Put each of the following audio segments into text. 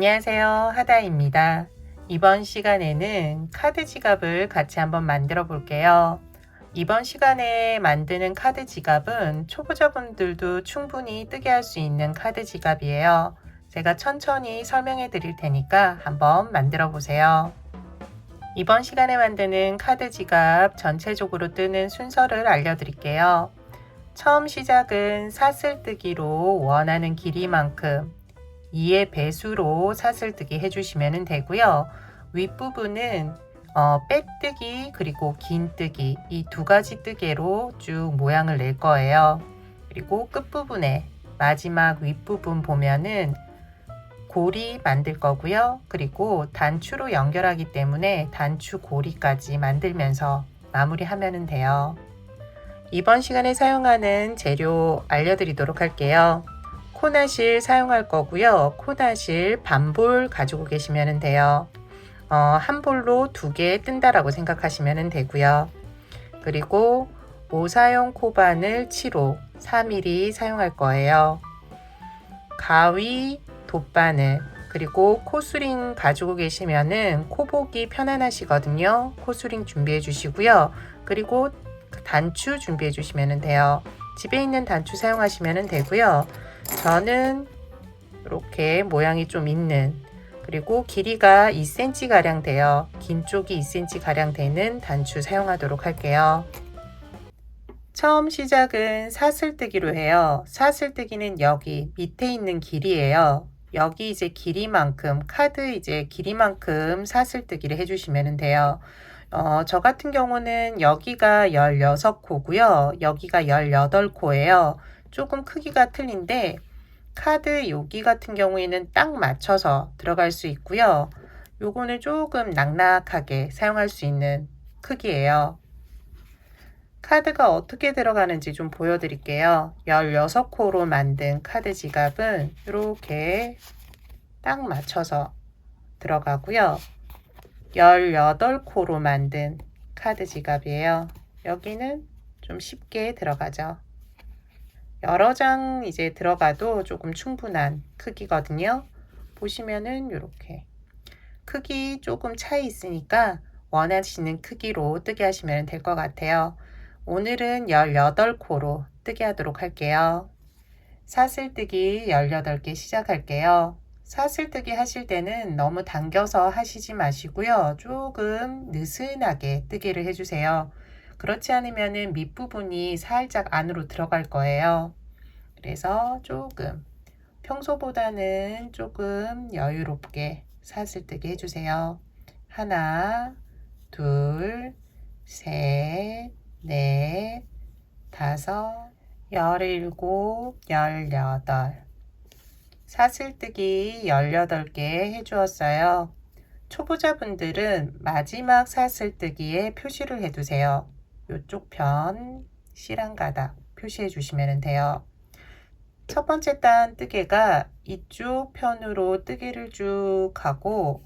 안녕하세요, 하다입니다. 이번 시간에는 카드 지갑을 같이 한번 만들어 볼게요. 이번 시간에 만드는 카드 지갑은 초보자분들도 충분히 뜨게 할 수 있는 카드 지갑이에요. 제가 천천히 설명해 드릴 테니까 한번 만들어 보세요. 이번 시간에 만드는 카드 지갑 전체적으로 뜨는 순서를 알려드릴게요. 처음 시작은 사슬뜨기로 원하는 길이만큼 2의 배수로 사슬뜨기 해주시면 되고요. 윗부분은 빼뜨기 그리고 긴뜨기 이 두 가지 뜨개로 쭉 모양을 낼 거예요. 그리고 끝부분에 마지막 윗부분 보면은 고리 만들 거고요. 그리고 단추로 연결하기 때문에 단추 고리까지 만들면서 마무리하면 돼요. 이번 시간에 사용하는 재료 알려드리도록 할게요. 코나실 사용할 거고요. 코나실 반볼 가지고 계시면 돼요. 한 볼로 2개 뜬다라고 생각하시면 되고요. 그리고 모사용 코바늘 7호 4mm 사용할 거예요. 가위, 돗바늘, 그리고 코스링 가지고 계시면은 코 보기 편안하시거든요. 코스링 준비해 주시고요. 그리고 단추 준비해 주시면 돼요. 집에 있는 단추 사용하시면 되고요. 저는 이렇게 모양이 좀 있는, 그리고 길이가 2cm 가량 돼요. 긴 쪽이 2cm 가량 되는 단추 사용하도록 할게요. 처음 시작은 사슬뜨기로 해요. 사슬뜨기는 여기 밑에 있는 길이에요. 여기 이제 길이만큼, 카드 이제 길이만큼 사슬뜨기를 해주시면 돼요. 저 같은 경우는 여기가 16코고요. 여기가 18코예요. 조금 크기가 틀린데 카드 여기 같은 경우에는 딱 맞춰서 들어갈 수 있고요. 요거는 조금 낙낙하게 사용할 수 있는 크기예요. 카드가 어떻게 들어가는지 좀 보여드릴게요. 16코로 만든 카드 지갑은 이렇게 딱 맞춰서 들어가고요. 18코로 만든 카드 지갑이에요. 여기는 좀 쉽게 들어가죠. 여러 장 이제 들어가도 조금 충분한 크기거든요. 보시면은 이렇게 크기 조금 차이 있으니까 원하시는 크기로 뜨게 하시면 될 것 같아요. 오늘은 18코로 뜨게 하도록 할게요. 사슬뜨기 18개 시작할게요. 사슬뜨기 하실 때는 너무 당겨서 하시지 마시고요. 조금 느슨하게 뜨기를 해주세요. 그렇지 않으면 밑부분이 살짝 안으로 들어갈 거예요. 그래서 조금 평소보다는 조금 여유롭게 사슬뜨기 해주세요. 하나, 둘, 셋, 넷, 다섯, 17, 18. 사슬뜨기 18개 해주었어요. 초보자분들은 마지막 사슬뜨기에 표시를 해두세요. 이쪽 편 실한 가닥 표시해 주시면 돼요. 첫 번째 단 뜨개가 이쪽 편으로 뜨개를 쭉 하고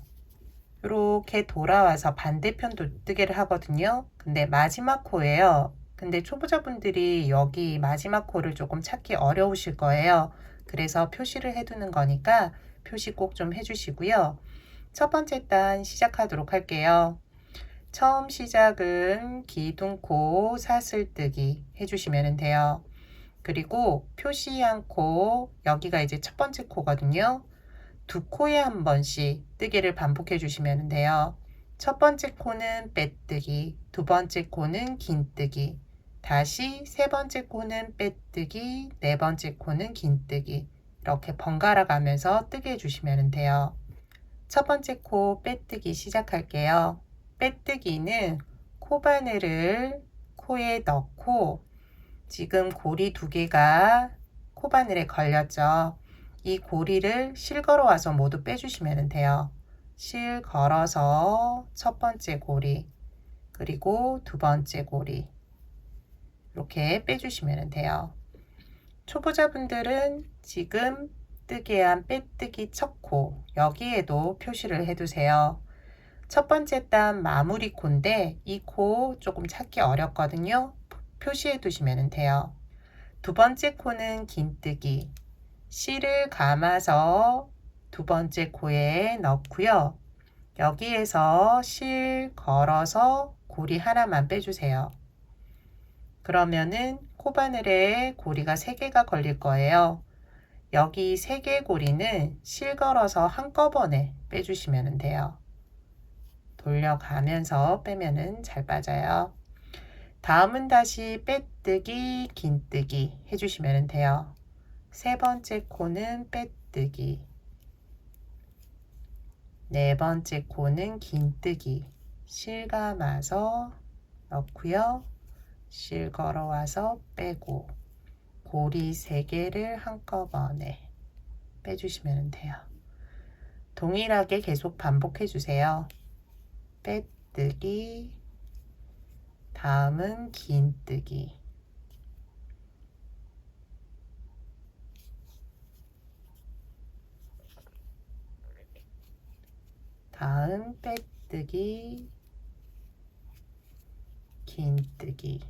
이렇게 돌아와서 반대편도 뜨개를 하거든요. 근데 마지막 코예요. 근데 초보자분들이 여기 마지막 코를 조금 찾기 어려우실 거예요. 그래서 표시를 해두는 거니까 표시 꼭 좀 해주시고요. 첫 번째 단 시작하도록 할게요. 처음 시작은 기둥코 사슬뜨기 해주시면 돼요. 그리고 표시한 코, 여기가 이제 첫 번째 코거든요. 2코에 한 번씩 뜨개를 반복해 주시면 돼요. 첫 번째 코는 빼뜨기, 두 번째 코는 긴뜨기, 다시 세 번째 코는 빼뜨기, 네 번째 코는 긴뜨기, 이렇게 번갈아 가면서 뜨게 해주시면 돼요. 첫 번째 코 빼뜨기 시작할게요. 빼뜨기는 코바늘을 코에 넣고 지금 고리 2개가 코바늘에 걸렸죠. 이 고리를 실 걸어 와서 모두 빼주시면 돼요. 실 걸어서 첫 번째 고리, 그리고 두 번째 고리 이렇게 빼주시면 돼요. 초보자분들은 지금 뜨개한 빼뜨기 첫 코 여기에도 표시를 해두세요. 첫 번째 단 마무리 코인데 이 코 조금 찾기 어렵거든요. 표시해 두시면 돼요. 두 번째 코는 긴뜨기, 실을 감아서 두 번째 코에 넣고요. 여기에서 실 걸어서 고리 하나만 빼주세요. 그러면은 코바늘에 고리가 3개가 걸릴 거예요. 여기 3개 고리는 실 걸어서 한꺼번에 빼주시면 돼요. 돌려가면서 빼면은 잘 빠져요. 다음은 다시 빼뜨기, 긴뜨기 해주시면 돼요. 세 번째 코는 빼뜨기, 네 번째 코는 긴뜨기, 실 감아서 넣고요. 실 걸어와서 빼고 고리 3개를 한꺼번에 빼주시면 돼요. 동일하게 계속 반복해 주세요. 빼뜨기, 다음은 긴뜨기, 다음 빼뜨기, 긴뜨기,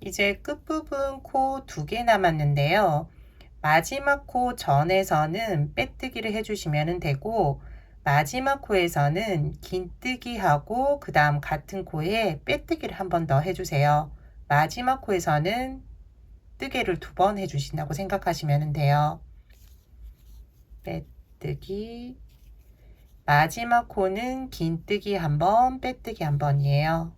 이제 끝부분 코 2개 남았는데요. 마지막 코 전에서는 빼뜨기를 해주시면 되고 마지막 코에서는 긴뜨기 하고 그 다음 같은 코에 빼뜨기를 한 번 더 해주세요. 마지막 코에서는 뜨개를 2번 해주신다고 생각하시면 돼요. 빼뜨기, 마지막 코는 긴뜨기 한 번, 빼뜨기 한 번이에요.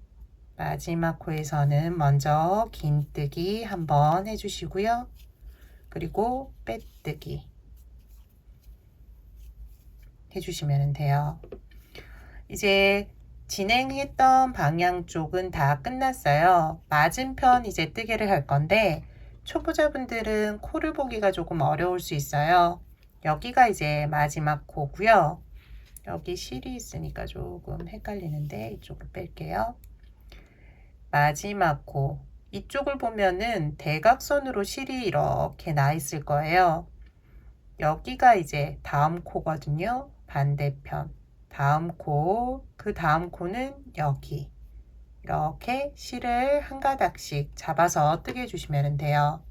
마지막 코에서는 먼저 긴뜨기 한 번 해주시고요. 그리고 빼뜨기 해주시면 돼요. 이제 진행했던 방향 쪽은 다 끝났어요. 맞은편 이제 뜨개를 할 건데 초보자분들은 코를 보기가 조금 어려울 수 있어요. 여기가 이제 마지막 코고요. 여기 실이 있으니까 조금 헷갈리는데 이쪽으로 뺄게요. 마지막 코 이쪽을 보면은 대각선으로 실이 이렇게 나 있을 거예요. 여기가 이제 다음 코거든요. 반대편 다음 코, 그 다음 코는 여기 이렇게 실을 한 가닥씩 잡아서 뜨개 주시면 돼요.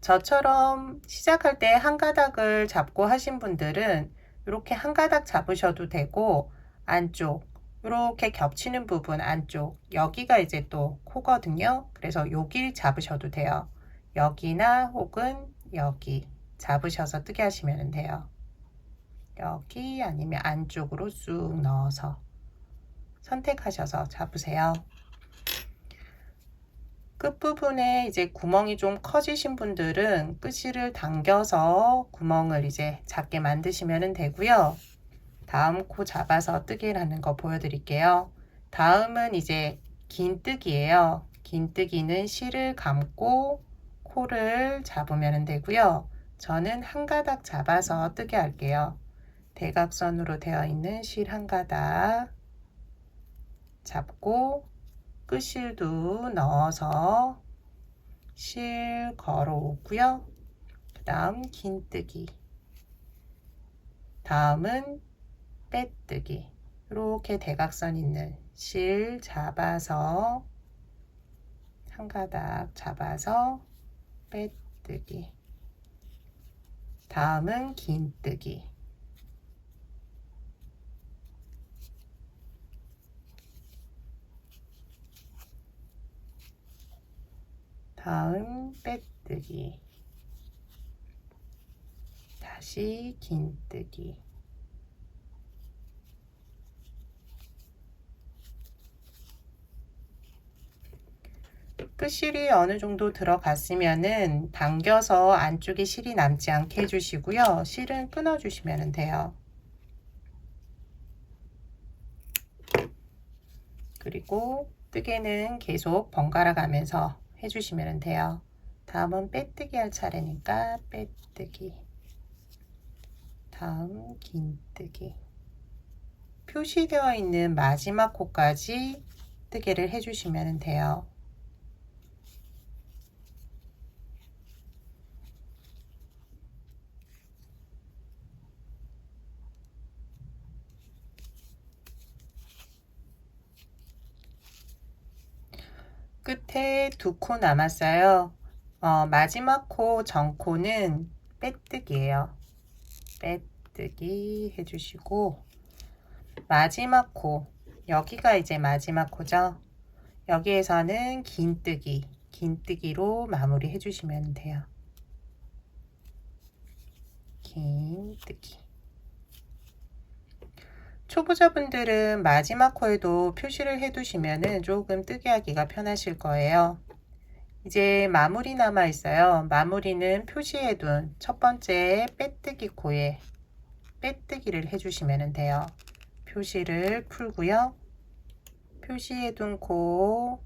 저처럼 시작할 때 한 가닥을 잡고 하신 분들은 이렇게 한 가닥 잡으셔도 되고 안쪽 이렇게 겹치는 부분 안쪽 여기가 이제 또 코거든요. 그래서 여기 잡으셔도 돼요. 여기나 혹은 여기 잡으셔서 뜨게 하시면 돼요. 여기 아니면 안쪽으로 쑥 넣어서 선택하셔서 잡으세요. 끝부분에 이제 구멍이 좀 커지신 분들은 끝실을 당겨서 구멍을 이제 작게 만드시면 되고요. 다음 코 잡아서 뜨기를 하는 거 보여드릴게요. 다음은 이제 긴뜨기예요. 긴뜨기는 실을 감고 코를 잡으면 되고요. 저는 한 가닥 잡아서 뜨게 할게요. 대각선으로 되어 있는 실 한 가닥 잡고 끝실도 넣어서 실 걸어오고요. 그 다음 긴뜨기, 다음은 빼뜨기. 이렇게 대각선 있는 실 잡아서 한 가닥 잡아서 빼뜨기, 다음은 긴뜨기, 다음 빼뜨기, 다시 긴뜨기, 끝실이 어느 정도 들어갔으면은 당겨서 안쪽에 실이 남지 않게 해주시고요. 실은 끊어주시면 돼요. 그리고 뜨개는 계속 번갈아 가면서 해주시면 돼요. 다음은 빼뜨기 할 차례니까 빼뜨기, 다음 긴뜨기, 표시되어 있는 마지막 코까지 뜨개를 해주시면 돼요. 끝에 2코 남았어요. 마지막 코 전코는 빼뜨기예요. 빼뜨기 해주시고 마지막 코 여기가 이제 마지막 코죠. 여기에서는 긴뜨기로 마무리 해주시면 돼요. 긴뜨기. 초보자분들은 마지막 코에도 표시를 해두시면 조금 뜨개 하기가 편하실 거예요. 이제 마무리 남아 있어요. 마무리는 표시해둔 첫 번째 빼뜨기 코에 빼뜨기를 해주시면 돼요. 표시를 풀고요. 표시해둔 코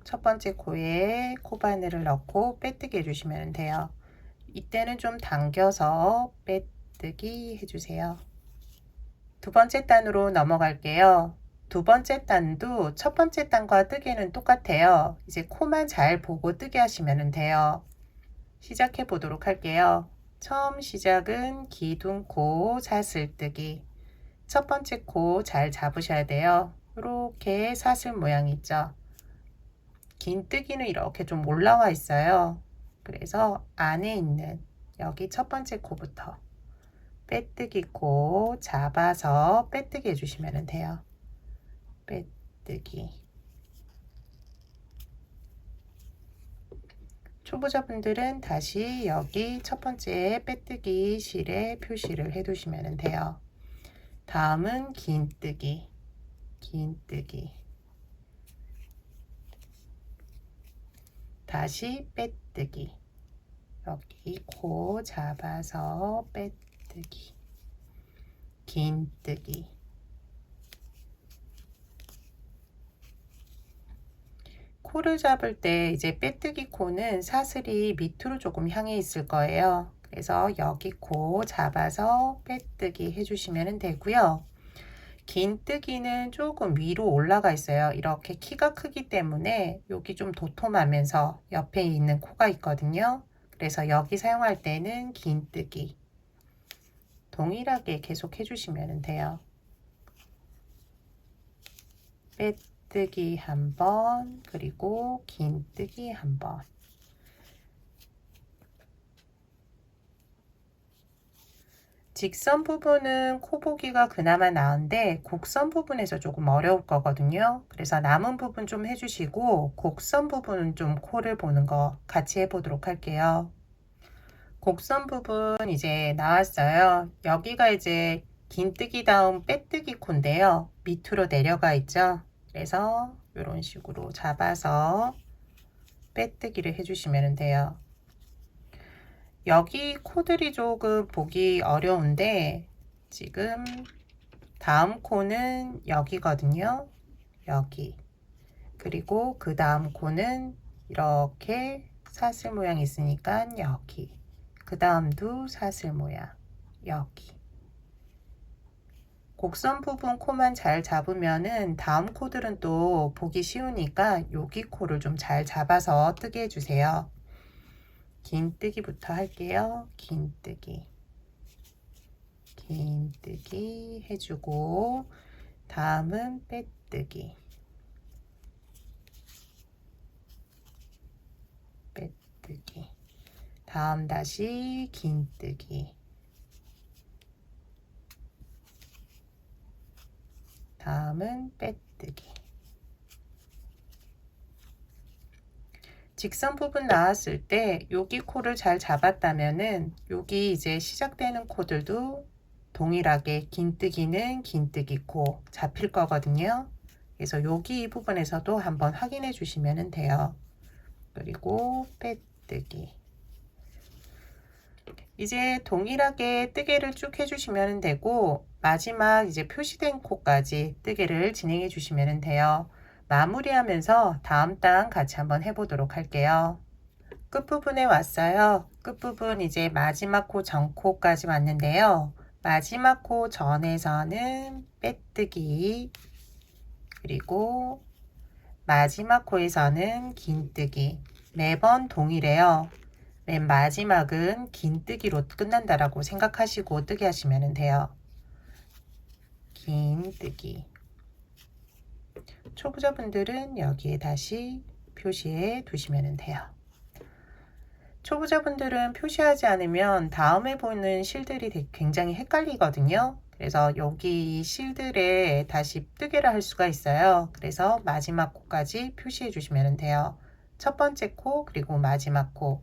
첫 번째 코에 코바늘을 넣고 빼뜨기 해주시면 돼요. 이때는 좀 당겨서 빼뜨기 해주세요. 두 번째 단으로 넘어갈게요. 두 번째 단도 첫 번째 단과 뜨개는 똑같아요. 이제 코만 잘 보고 뜨개 하시면 돼요. 시작해 보도록 할게요. 처음 시작은 기둥 코 사슬뜨기. 첫 번째 코 잘 잡으셔야 돼요. 이렇게 사슬 모양 있죠. 긴뜨기는 이렇게 좀 올라와 있어요. 그래서 안에 있는 여기 첫 번째 코부터 빼뜨기 코 잡아서 빼뜨기 해주시면 돼요. 빼뜨기. 초보자분들은 다시 여기 첫 번째 빼뜨기 실에 표시를 해두시면 돼요. 다음은 긴뜨기. 다시 빼뜨기. 여기 코 잡아서 빼뜨기. 긴뜨기. 코를 잡을 때 이제 빼뜨기 코는 사슬이 밑으로 조금 향해 있을 거예요. 그래서 여기 코 잡아서 빼뜨기 해주시면 되고요. 긴뜨기는 조금 위로 올라가 있어요. 이렇게 키가 크기 때문에 여기 좀 도톰하면서 옆에 있는 코가 있거든요. 그래서 여기 사용할 때는 긴뜨기 동일하게 계속 해주시면 돼요. 빼뜨기 한번, 그리고 긴뜨기 한번. 직선 부분은 코 보기가 그나마 나은데 곡선 부분에서 조금 어려울 거거든요. 그래서 남은 부분 좀 해주시고 곡선 부분은 좀 코를 보는 거 같이 해보도록 할게요. 곡선 부분 이제 나왔어요. 여기가 이제 긴뜨기 다음 빼뜨기 코인데요. 밑으로 내려가 있죠. 그래서 이런 식으로 잡아서 빼뜨기를 해주시면 돼요. 여기 코들이 조금 보기 어려운데 지금 다음 코는 여기거든요. 여기. 그리고 그 다음 코는 이렇게 사슬 모양 있으니까 여기. 그 다음도 사슬 모양 여기. 곡선 부분 코만 잘 잡으면은 다음 코들은 또 보기 쉬우니까 여기 코를 좀 잘 잡아서 뜨게 해주세요. 긴뜨기부터 할게요. 긴뜨기 해주고 다음은 빼뜨기 다음 다시 긴뜨기 다음은 빼뜨기. 직선 부분 나왔을 때 여기 코를 잘 잡았다면은 여기 이제 시작되는 코들도 동일하게 긴뜨기는 긴뜨기 코 잡힐 거거든요. 그래서 여기 이 부분에서도 한번 확인해 주시면 돼요. 그리고 빼뜨기. 이제 동일하게 뜨개를 쭉 해주시면 되고 마지막 이제 표시된 코까지 뜨개를 진행해 주시면 돼요. 마무리하면서 다음 단 같이 한번 해보도록 할게요. 끝부분에 왔어요. 끝부분 이제 마지막 코 전코까지 왔는데요. 마지막 코 전에서는 빼뜨기 그리고 마지막 코에서는 긴뜨기 매번 동일해요. 맨 마지막은 긴뜨기로 끝난다라고 생각하시고 뜨게 하시면 돼요. 긴뜨기. 초보자분들은 여기에 다시 표시해 두시면 돼요. 초보자분들은 표시하지 않으면 다음에 보는 실들이 굉장히 헷갈리거든요. 그래서 여기 실들에 다시 뜨개를 할 수가 있어요. 그래서 마지막 코까지 표시해 주시면 돼요. 첫 번째 코, 그리고 마지막 코.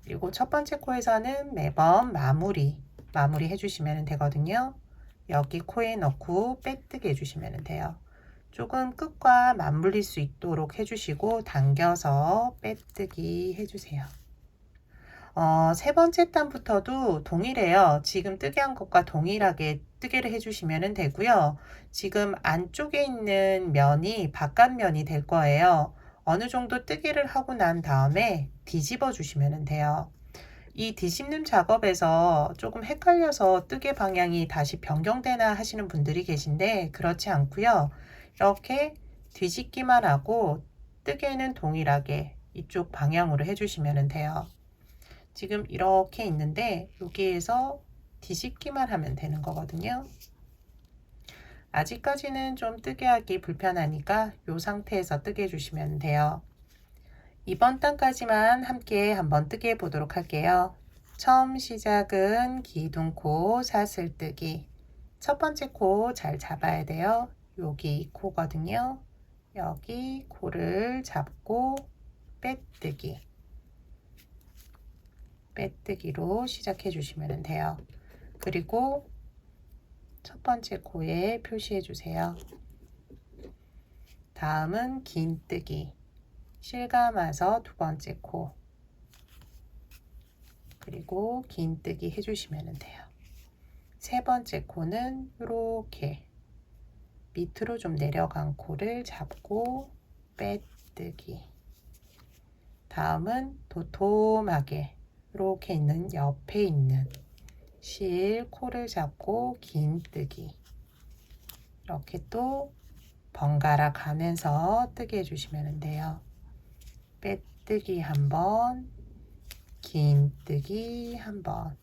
그리고 첫 번째 코에서는 매번 마무리 해주시면 되거든요. 여기 코에 넣고 빼뜨기 해주시면 돼요. 조금 끝과 맞물릴 수 있도록 해주시고 당겨서 빼뜨기 해주세요. 세 번째 단부터도 동일해요. 지금 뜨개한 것과 동일하게 뜨개를 해주시면 되고요. 지금 안쪽에 있는 면이 바깥면이 될 거예요. 어느 정도 뜨개를 하고 난 다음에 뒤집어 주시면 돼요. 이 뒤집는 작업에서 조금 헷갈려서 뜨개 방향이 다시 변경되나 하시는 분들이 계신데 그렇지 않고요. 이렇게 뒤집기만 하고 뜨개는 동일하게 이쪽 방향으로 해주시면 돼요. 지금 이렇게 있는데 여기에서 뒤집기만 하면 되는 거거든요. 아직까지는 좀 뜨개 하기 불편하니까 이 상태에서 뜨개 해주시면 돼요. 이번 단까지만 함께 한번 뜨개 보도록 할게요. 처음 시작은 기둥코 사슬뜨기. 첫 번째 코 잘 잡아야 돼요. 여기 코거든요. 여기 코를 잡고 빼뜨기. 빼뜨기로 시작해 주시면 돼요. 그리고 첫 번째 코에 표시해 주세요. 다음은 긴뜨기. 실감아서 두 번째 코. 그리고 긴뜨기 해주시면 돼요. 세 번째 코는 이렇게 밑으로 좀 내려간 코를 잡고 빼뜨기. 다음은 도톰하게 이렇게 있는 옆에 있는 실 코를 잡고 긴뜨기. 이렇게 또 번갈아 가면서 뜨게 해주시면 돼요. 빼뜨기 한번, 긴뜨기 한번,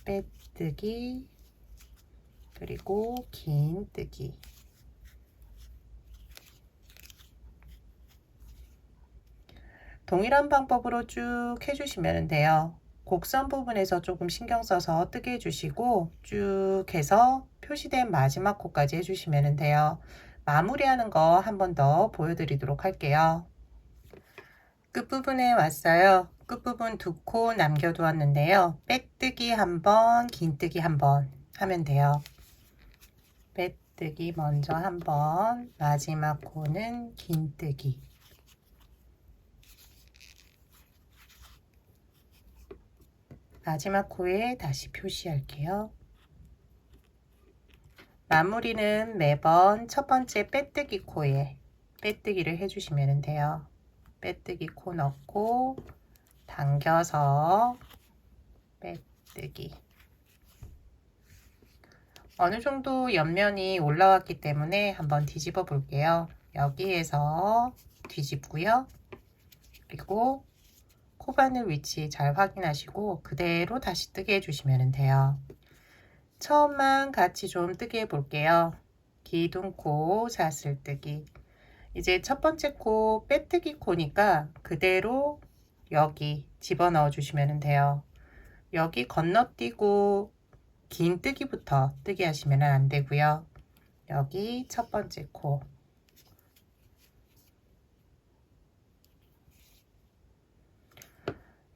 빼뜨기, 그리고 긴뜨기. 동일한 방법으로 쭉 해주시면 돼요. 곡선 부분에서 조금 신경 써서 뜨게 해주시고 쭉 해서 표시된 마지막 코까지 해주시면 돼요. 마무리하는 거 한 번 더 보여드리도록 할게요. 끝부분에 왔어요. 끝부분 두 코 남겨두었는데요. 빼뜨기 한번, 긴뜨기 한번 하면 돼요. 빼뜨기 먼저 한번, 마지막 코는 긴뜨기. 마지막 코에 다시 표시할게요. 마무리는 매번 첫 번째 빼뜨기 코에 빼뜨기를 해주시면 돼요. 빼뜨기 코 넣고 당겨서 빼뜨기. 어느 정도 옆면이 올라왔기 때문에 한번 뒤집어 볼게요. 여기에서 뒤집고요. 그리고 코바늘 위치 잘 확인하시고 그대로 다시 뜨게 해주시면 돼요. 처음만 같이 좀 뜨게 해 볼게요. 기둥코 사슬뜨기. 이제 첫 번째 코 빼뜨기 코니까 그대로 여기 집어넣어 주시면 돼요. 여기 건너뛰고 긴뜨기부터 뜨게 하시면 안 되고요. 여기 첫 번째 코.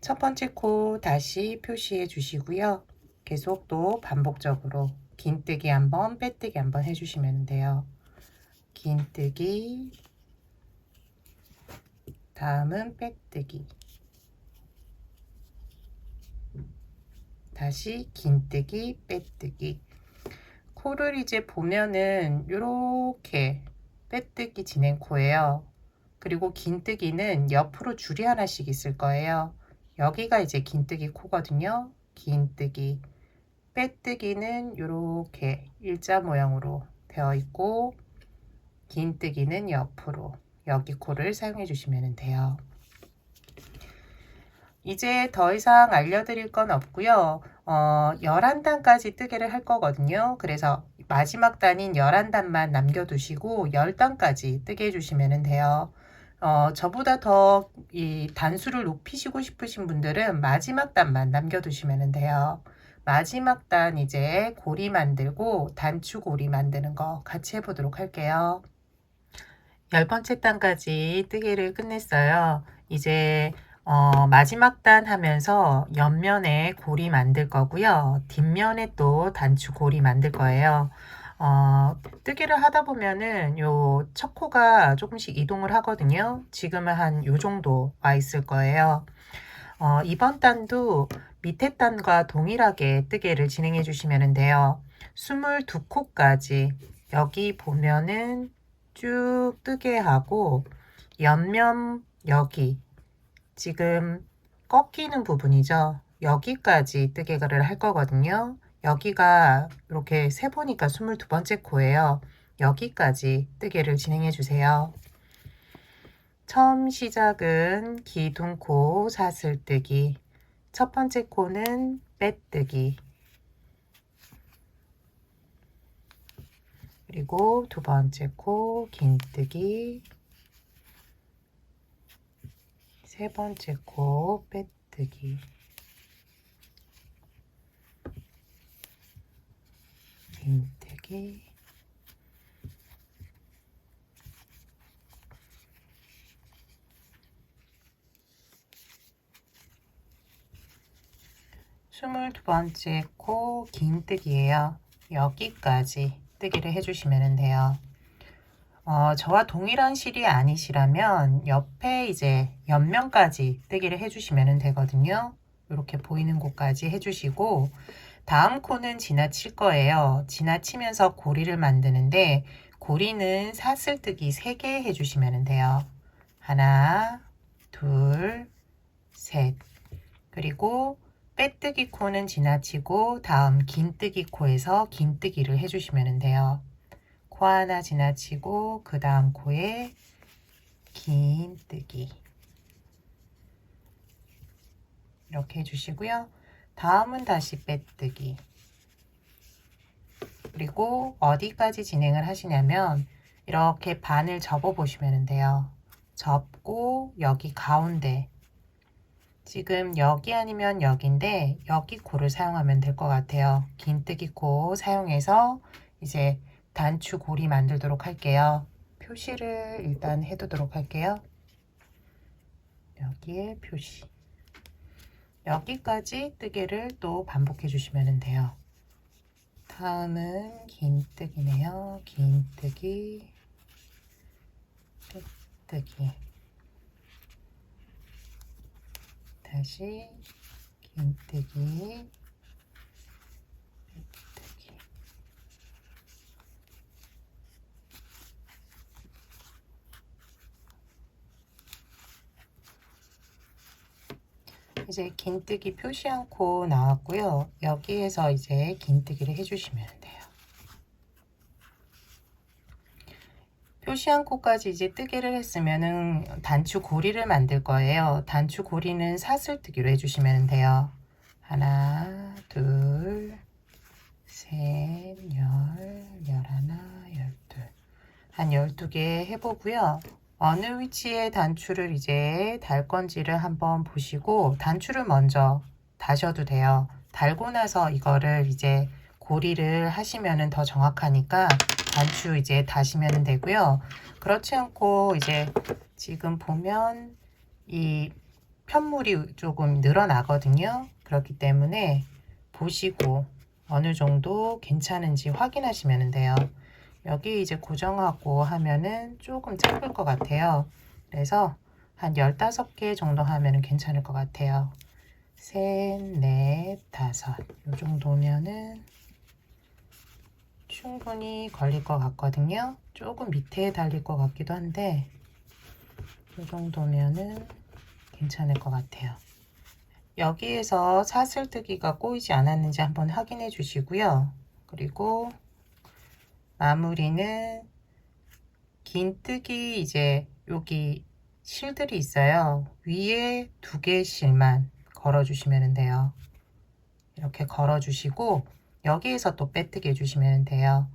첫 번째 코 다시 표시해 주시고요. 계속 또 반복적으로 긴뜨기 한번, 빼뜨기 한번 해주시면 돼요. 긴뜨기, 다음은 빼뜨기, 다시 긴뜨기, 빼뜨기. 코를 이제 보면은 이렇게 빼뜨기 진행 코예요. 그리고 긴뜨기는 옆으로 줄이 하나씩 있을 거예요. 여기가 이제 긴뜨기 코거든요. 긴뜨기. 빼뜨기는 이렇게 일자 모양으로 되어 있고 긴뜨기는 옆으로 여기 코를 사용해 주시면 돼요. 이제 더 이상 알려드릴 건 없고요. 11단까지 뜨개를 할 거거든요. 그래서 마지막 단인 11단만 남겨두시고 10단까지 뜨게 해주시면 돼요. 저보다 더 이 단수를 높이시고 싶으신 분들은 마지막 단만 남겨두시면 돼요. 마지막 단 이제 고리 만들고 단추 고리 만드는 거 같이 해보도록 할게요. 10번째 단까지 뜨개를 끝냈어요. 이제 마지막 단 하면서 옆면에 고리 만들 거고요. 뒷면에 또 단추 고리 만들 거예요. 뜨개를 하다 보면은 요 첫 코가 조금씩 이동을 하거든요. 지금은 한 요 정도 와 있을 거예요. 이번 단도 밑에 단과 동일하게 뜨개를 진행해 주시면 돼요. 22코까지 여기 보면은 쭉 뜨게 하고 옆면 여기 지금 꺾이는 부분이죠. 여기까지 뜨개를 할 거거든요. 여기가 이렇게 세보니까 22번째 코예요. 여기까지 뜨개를 진행해 주세요. 처음 시작은 기둥코 사슬뜨기, 첫 번째 코는 빼뜨기, 그리고 두 번째 코 긴뜨기, 세 번째 코 빼뜨기, 긴뜨기, 스물두 번째 코 긴뜨기예요. 여기까지 뜨기를 해주시면 돼요. 저와 동일한 실이 아니시라면 옆에 이제 옆면까지 뜨기를 해주시면 되거든요. 이렇게 보이는 곳까지 해주시고 다음 코는 지나칠 거예요. 지나치면서 고리를 만드는데 고리는 사슬뜨기 3개 해주시면 돼요. 하나, 둘, 셋. 그리고 빼뜨기 코는 지나치고 다음 긴뜨기 코에서 긴뜨기를 해주시면 돼요. 코 하나 지나치고 그 다음 코에 긴뜨기 이렇게 해주시고요. 다음은 다시 빼뜨기. 그리고 어디까지 진행을 하시냐면 이렇게 반을 접어 보시면 돼요. 접고 여기 가운데 지금 여기 아니면 여기인데 여기 코를 사용하면 될 것 같아요. 긴뜨기 코 사용해서 이제 단추 고리 만들도록 할게요. 표시를 일단 해두도록 할게요. 여기에 표시. 여기까지 뜨개를 또 반복해 주시면 돼요. 다음은 긴뜨기네요. 긴뜨기, 빼뜨기, 다시 긴뜨기, 빼뜨기. 이제 긴뜨기 표시한 코 나왔고요. 여기에서 이제 긴뜨기를 해주시면 돼요. 표시한 코까지 이제 뜨개를 했으면은 단추 고리를 만들 거예요. 단추 고리는 사슬뜨기로 해주시면 돼요. 하나, 둘, 셋, 열하나, 열둘. 한 12개 해보고요. 어느 위치에 단추를 이제 달 건지를 한번 보시고 단추를 먼저 다셔도 돼요. 달고 나서 이거를 이제 고리를 하시면은 더 정확하니까 단추 이제 다시면 되고요. 그렇지 않고 이제 지금 보면 이 편물이 조금 늘어나거든요. 그렇기 때문에 보시고 어느 정도 괜찮은지 확인하시면 돼요. 여기 이제 고정하고 하면은 조금 짧을 것 같아요. 그래서 한 15개 정도 하면은 괜찮을 것 같아요. 셋, 넷, 다섯. 요 정도면은 충분히 걸릴 것 같거든요. 조금 밑에 달릴 것 같기도 한데 이 정도면은 괜찮을 것 같아요. 여기에서 사슬뜨기가 꼬이지 않았는지 한번 확인해 주시고요. 그리고 마무리는 긴뜨기 이제 여기 실들이 있어요. 위에 2개 실만 걸어 주시면 돼요. 이렇게 걸어 주시고 여기에서 또 빼뜨기 해 주시면 돼요.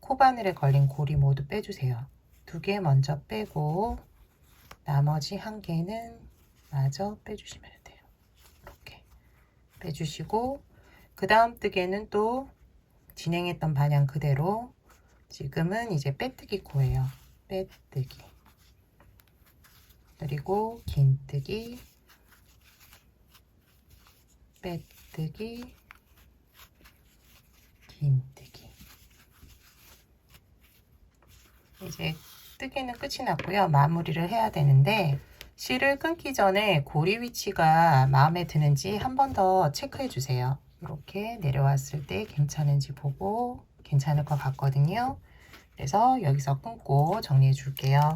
코바늘에 걸린 고리 모두 빼주세요. 2개 먼저 빼고 나머지 1개는 마저 빼주시면 돼요. 이렇게 빼주시고 그 다음 뜨개는 또 진행했던 방향 그대로 지금은 이제 빼뜨기 코예요. 빼뜨기 그리고 긴뜨기 빼뜨기 긴뜨기. 이제 뜨개는 끝이 났고요. 마무리를 해야 되는데 실을 끊기 전에 고리 위치가 마음에 드는지 한 번 더 체크해 주세요. 이렇게 내려왔을 때 괜찮은지 보고 괜찮을 것 같거든요. 그래서 여기서 끊고 정리해 줄게요.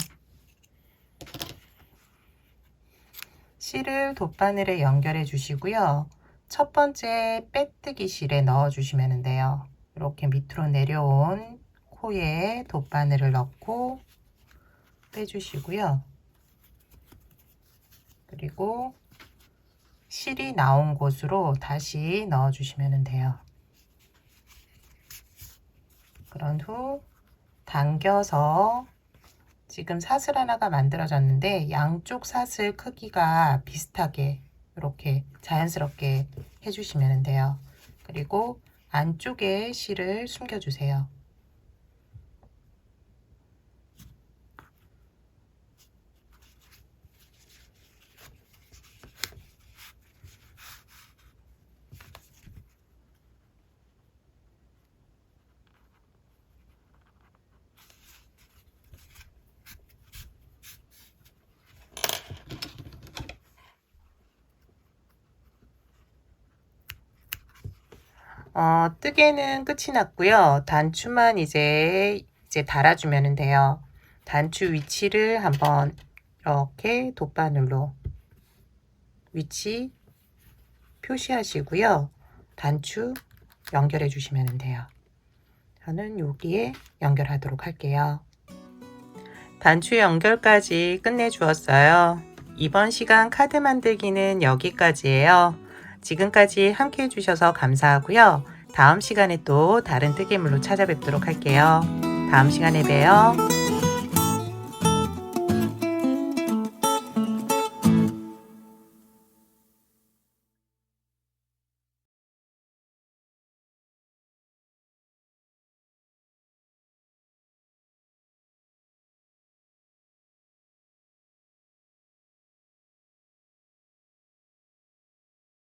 실을 돗바늘에 연결해 주시고요. 첫 번째 빼뜨기 실에 넣어 주시면 돼요. 이렇게 밑으로 내려온 코에 돗바늘을 넣고 빼주시고요. 그리고 실이 나온 곳으로 다시 넣어 주시면 돼요. 그런 후 당겨서 지금 사슬 하나가 만들어졌는데 양쪽 사슬 크기가 비슷하게 이렇게 자연스럽게 해주시면 돼요. 그리고 안쪽에 실을 숨겨주세요. 뜨개는 끝이 났고요. 단추만 이제 달아주면 돼요. 단추 위치를 한번 이렇게 돗바늘로 위치 표시하시고요. 단추 연결해 주시면 돼요. 저는 여기에 연결하도록 할게요. 단추 연결까지 끝내 주었어요. 이번 시간 카드 만들기는 여기까지예요. 지금까지 함께 해주셔서 감사하고요. 다음 시간에 또 다른 뜨개물로 찾아뵙도록 할게요. 다음 시간에 봬요.